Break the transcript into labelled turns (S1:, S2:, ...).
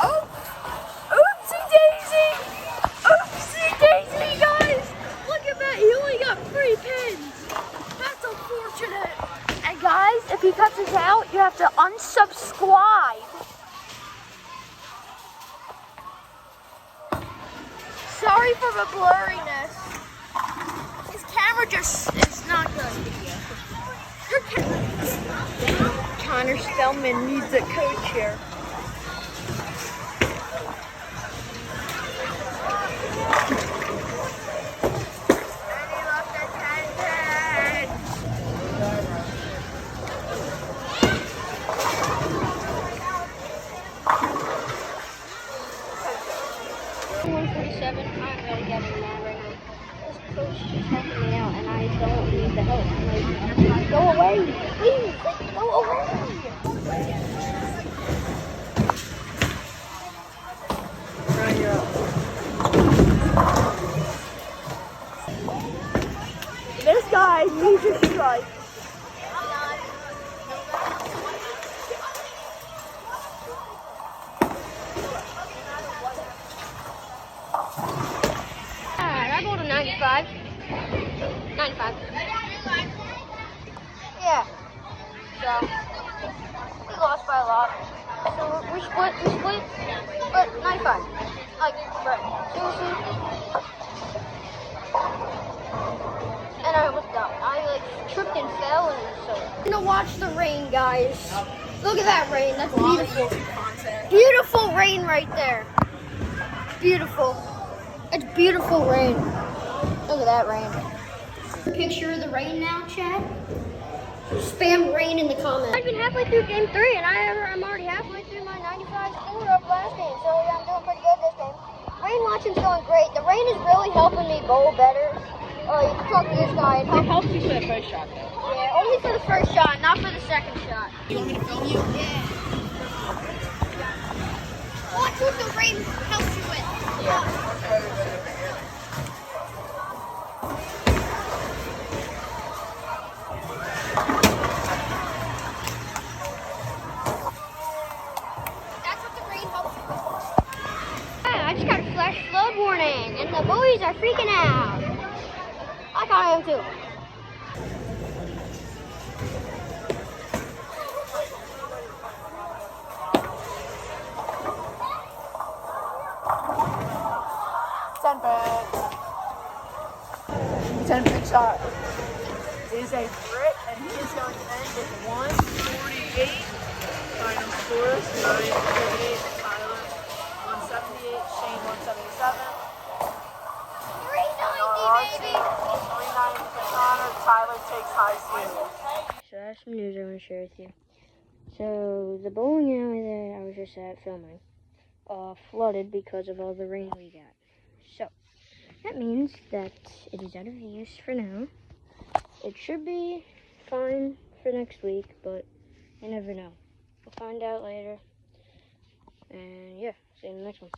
S1: Oh, oopsie daisy! Oopsie daisy, guys! Look at that, he only got 3 pins. That's unfortunate. And guys, if he cuts us out, you have to unsubscribe. Sorry for the blurriness. His camera just is not good. Connor Spellman needs a coach here. I'm really getting mad right now. This coach is helping me out and I don't need the help. I'm like, go away, please, go away. Ryan, you're up. This guy needs a strike. I rolled a 95. 95. Yeah. So, we lost by a lot. So, we split, but 95. Like, right. Seriously. And I almost died. I, tripped and fell, and so. I'm gonna watch the rain, guys. Look at that rain. That's beautiful. Beautiful rain right there. Beautiful. It's beautiful rain. Look at that rain. Picture of the rain now, Chad. Spam rain in the comments. I've been halfway through game 3 and I'm already halfway through my 95 score up last game. So yeah, I'm doing pretty good this game. Rain watching's going great. The rain is really helping me bowl better. Oh, you can talk to this guy.
S2: It helps you for the first shot though.
S1: Yeah, only for the first shot, not for the second shot.
S2: You want me to film you?
S1: Yeah. Watch what the rain helps you with.
S2: Yeah.
S1: I just got a flash flood warning, and the boys are freaking out. I thought I am too.
S2: Ten pick shot is a Brit, and he is going to end with 148. Ryan Forrest, 938. Tyler, 178. Shane, 177.
S1: 390, baby.
S2: 390 for Connor. Tyler takes high school.
S3: So I have some news I want to share with you. So the bowling alley that I was just at filming flooded because of all the rain we got. So that means that it is out of use for now. It should be fine for next week, but you never know. We'll find out later. And yeah, see you in the next one.